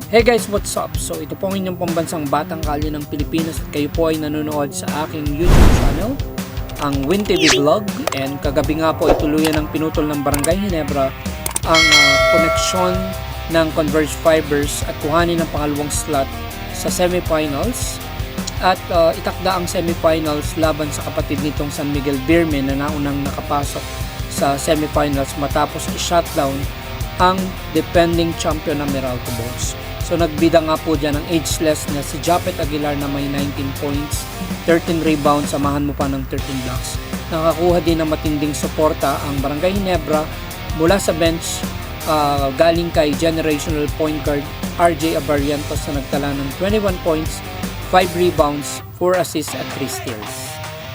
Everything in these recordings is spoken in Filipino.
Hey guys, what's up? So ito po ang inyong pambansang batang kalye ng Pilipinas at kayo po ay nanonood sa aking YouTube channel, ang Win TV Vlog. And kagabi nga po ay tuluyan ng pinutol ng Barangay Ginebra ang koneksyon ng Converge Fibers at kuhanin ng pangalawang slot sa semifinals. At itakda ang semifinals laban sa kapatid nitong San Miguel Beermen na naunang nakapasok sa semifinals matapos i-shutdown ang defending champion ng Meralco Boys. So nagbida nga po dyan ang ageless na si Japet Aguilar na may 19 points, 13 rebounds, samahan mo pa ng 13 blocks. Nakakuha din ng matinding suporta ang Barangay Ginebra mula sa bench galing kay generational point guard RJ Abarientos na nagtala ng 21 points, 5 rebounds, 4 assists at 3 steals.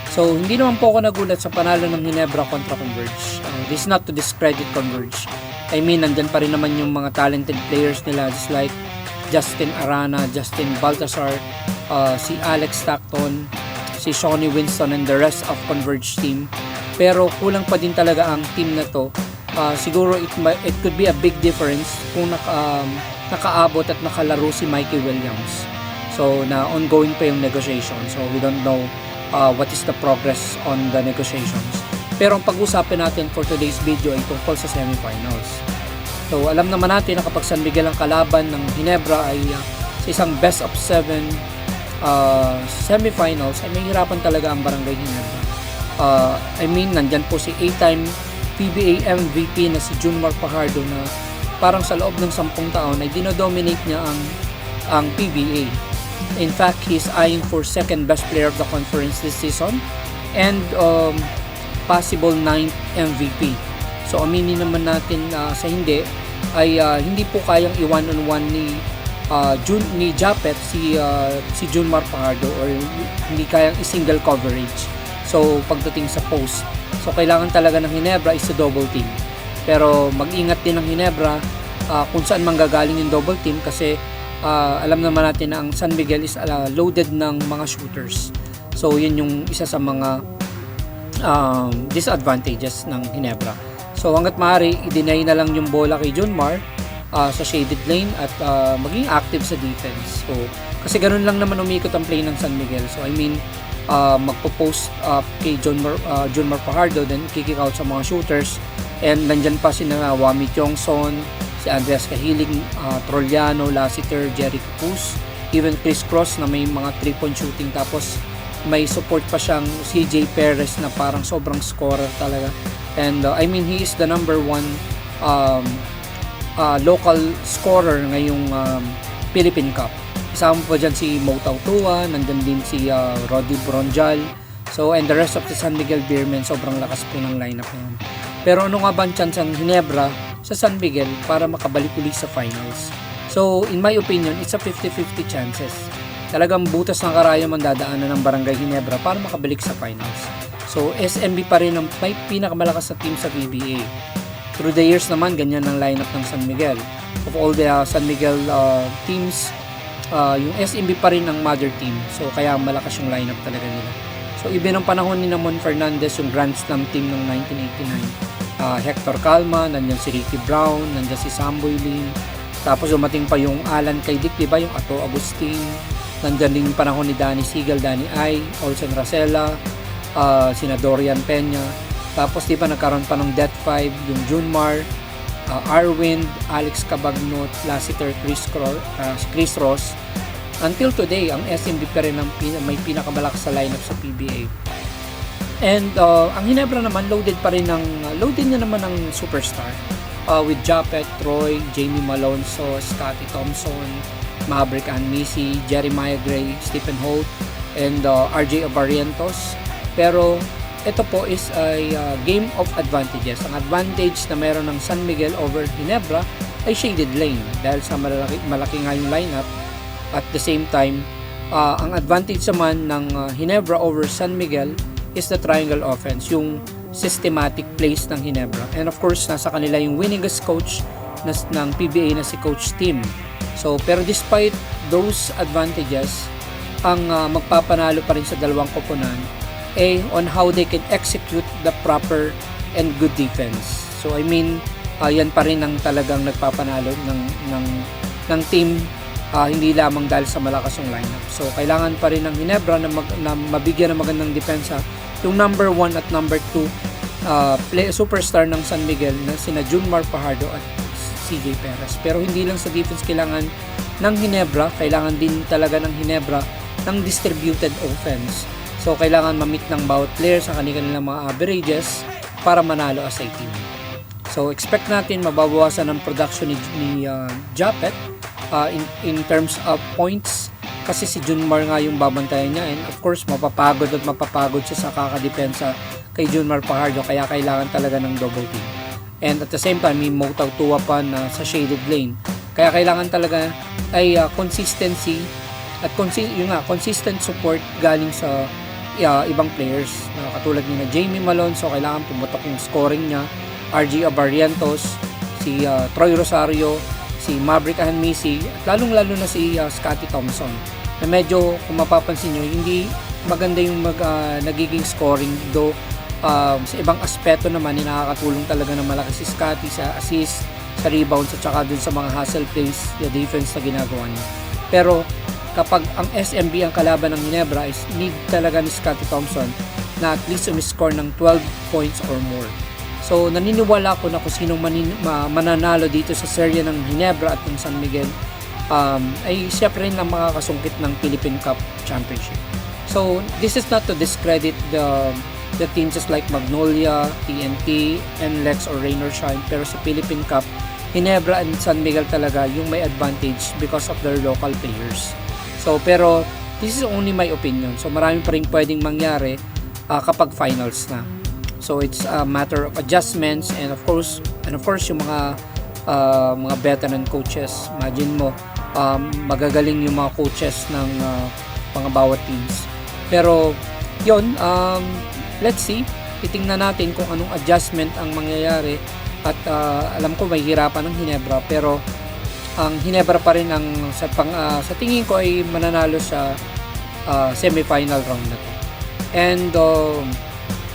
So hindi naman po ako nagulat sa panalo ng Ginebra kontra Converge. This is not to discredit Converge. I mean, nandyan pa rin naman yung mga talented players nila just like Justin Arana, Justin Baltasar, si Alex Stockton, si Shawnee Winston and the rest of Converge team. Pero kulang pa din talaga ang team na to. Siguro it could be a big difference kung nakaabot at nakalaro si Mikey Williams. So na ongoing pa yung negotiation. So we don't know what is the progress on the negotiations. Pero ang pag-usapin natin for today's video ay tungkol sa semifinals. So alam naman natin na kapag San Miguel ang kalaban ng Ginebra ay sa isang best of 7 semifinals ay may hirapan talaga ang Barangay Ginebra. I mean, nandyan po si 8-time PBA MVP na si Junmar Fajardo na parang sa loob ng 10 taon ay dinodominate niya ang PBA. In fact, he's eyeing for second best player of the conference this season and possible 9th MVP. So aminin naman natin sa hindi ay hindi po kayang i-one-on-one ni Japet si Junmar Fajardo or hindi kayang i-single coverage. So pagdating sa post, so kailangan talaga ng Ginebra is a double team. Pero mag-ingat din ng Ginebra kung saan manggagaling yung double team kasi alam naman natin na ang San Miguel is loaded ng mga shooters. So yun yung isa sa mga disadvantages ng Ginebra. So hanggat maaari, i-deny na lang yung bola kay Junmar sa shaded lane at maging active sa defense. So kasi ganun lang naman umikot ang play ng San Miguel. So I mean, magpo-post kay Junmar Fajardo, then kick out sa mga shooters. And nandyan pa si Wami Tiongson, si Andreas Cahiling, Trollano, Lassiter, Jerry Cruz, even Chris Cross na may mga 3-point shooting. Tapos may support pa siyang CJ Perez na parang sobrang scorer talaga. And I mean, he is the number 1 local scorer ngayong Philippine Cup. Isama pa dyan si Mo Tautua, nandyan din si Roddy Bronjal. So, and the rest of the San Miguel Beermen, sobrang lakas po ng lineup ngayon. Pero ano nga ba ang chance ng Ginebra sa San Miguel para makabalik ulit sa finals? So, in my opinion, it's a 50-50 chances. Talagang butas ng karayom ang dadaanan ng Barangay Ginebra para makabalik sa finals. So, SMB pa rin ang may pinakamalakas na team sa PBA. Through the years naman, ganyan ang lineup ng San Miguel. Of all the San Miguel teams, yung SMB pa rin ang mother team. So, kaya malakas yung lineup talaga nila. So, iba ng panahon ni Mon Fernandez, yung Grand Slam team ng 1989. Hector Calma, nandiyan si Ricky Brown, nandiyan si Samboy Lim. Tapos dumating pa yung Alan Kaydik, diba? Yung Ato Agustin. Nandiyan din yung panahon ni Danny Sigal, Danny Ay, Olsen Racela, sina Dorian Peña. Tapos di ba nagkaroon pa ng Death 5, yung Junmar, Arwind, Alex Cabagnot, Lassiter, Chris Ross. Until today, ang SMB pa rin ang may pinakamalakas sa lineup sa PBA. And ang Ginebra naman, loaded niya naman ng superstar. With Japet, Troy, Jamie Malonzo, Scotty Thompson, Maverick Anmisi, Jeremiah Gray, Stephen Holt, and RJ Abarientos. Pero ito po is a game of advantages. Ang advantage na meron ng San Miguel over Ginebra ay shaded lane dahil sa malaki nga yung lineup. At the same time, ang advantage naman ng Ginebra over San Miguel is the triangle offense, yung systematic plays ng Ginebra. And of course, nasa kanila yung winningest coach ng PBA na si Coach Tim. So, pero despite those advantages, ang magpapanalo pa rin sa dalawang koponan on how they can execute the proper and good defense. So I mean, yan pa rin ang talagang nagpapanalo ng team hindi lamang dahil sa malakas yung lineup. So kailangan pa rin ng Ginebra na mabigyan ng magandang depensa yung number 1 at number 2 superstar ng San Miguel na sina Junmar Fajardo at CJ Perez. Pero hindi lang sa defense kailangan ng Ginebra, kailangan din talaga ng Ginebra ng distributed offense. So kailangan ma-meet ng bawat player sa kanilang mga averages para manalo as a team. So expect natin mababawasan ng production ni Japet in terms of points, kasi si Junmar nga yung babantayan niya, and of course mapapagod siya sa kakadepensa kay Junmar Fajardo, kaya kailangan talaga ng double team. And at the same time, may Moutaw Tua pa na sa shaded lane, kaya kailangan talaga ay consistency at consistent support galing sa ibang players, katulad ni na Jamie Malone. So kailangan pumutok yung scoring niya, RG Abarrientos, si Troy Rosario, si Maverick Ahanmisi, at lalong-lalo na si Scottie Thompson, na medyo kung mapapansin nyo, hindi maganda yung nagiging scoring, though sa ibang aspeto naman nakakatulong talaga na malaki si Scottie sa assist, sa rebounds, at saka dun sa mga hustle plays, yung defense na ginagawa niya. Pero kapag ang SMB ang kalaban ng Ginebra, is need talaga ni Scottie Thompson na at least umiscore ng 12 points or more. So naniniwala ko na kung sinong mananalo dito sa serye ng Ginebra at ng San Miguel ay siya rin ang makakasungkit ng Philippine Cup Championship. So this is not to discredit the teams just like Magnolia, TNT, NLEX or Rain or Shine, pero sa Philippine Cup, Ginebra and San Miguel talaga yung may advantage because of their local players. So pero this is only my opinion. So marami pa rin pwedeng mangyari kapag finals na. So it's a matter of adjustments, and of course yung mga veteran coaches. Imagine mo, magagaling yung mga coaches ng mga bawat teams. Pero yun, let's see, titingnan natin kung anong adjustment ang mangyayari, at alam ko may hirapan ng Ginebra, pero ang Ginebra pa rin ang sa tingin ko ay mananalo sa semifinal round na to. And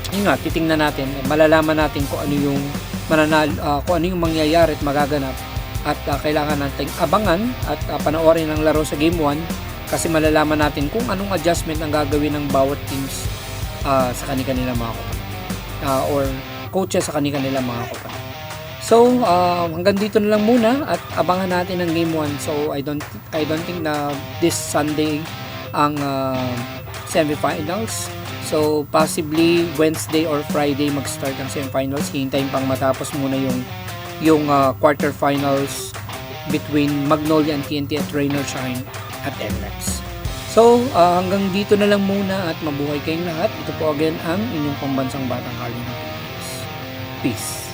yun nga, titingnan natin, malalaman natin kung ano yung kung ano yung mangyayari at magaganap, at kailangan nating abangan at panoorin ang laro sa game 1, kasi malalaman natin kung anong adjustment ang gagawin ng bawat teams sa kanilang mga kopan or coaches sa kanilang mga kopan. So hanggang dito na lang muna, at abangan natin ang game 1. So I don't think na this Sunday ang semifinals. So possibly Wednesday or Friday mag-start ang semifinals. Hintayin pang matapos muna yung quarterfinals between Magnolia and TNT at Rain or Shine at NLEX. So hanggang dito na lang muna, at mabuhay kayong lahat. Ito po again ang inyong pambansang batang Kalingap. Peace.